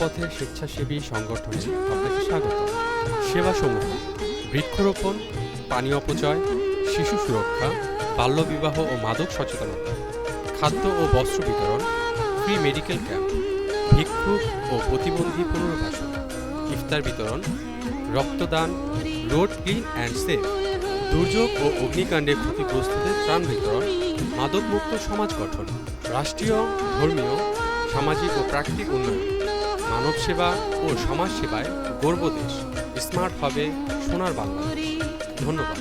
পথের স্বেচ্ছাসেবী সংগঠনে আপনাকে স্বাগত। সেবাসমূহ: বৃক্ষরোপণ, পানি অপচয়, শিশু সুরক্ষা, বাল্যবিবাহ ও মাদক সচেতনতা, খাদ্য ও বস্ত্র বিতরণ, ফ্রি মেডিকেল ক্যাম্প, ভিক্ষুক ও প্রতিবন্ধী পুনর্বাসন, ইফতার বিতরণ, রক্তদান, রোড ক্লিন অ্যান্ড সেফ, দুর্যোগ ও অগ্নিকাণ্ডে ক্ষতিগ্রস্তদের ত্রাণ বিতরণ, মাদকমুক্ত সমাজ গঠন, রাষ্ট্রীয়, ধর্মীয়, সামাজিক ও প্রাকৃতিক উন্নয়ন, মানব সেবা ও সমাজ সেবায় গর্ব দেশ। স্মার্ট হবে সোনার বাংলাদেশ। ধন্যবাদ।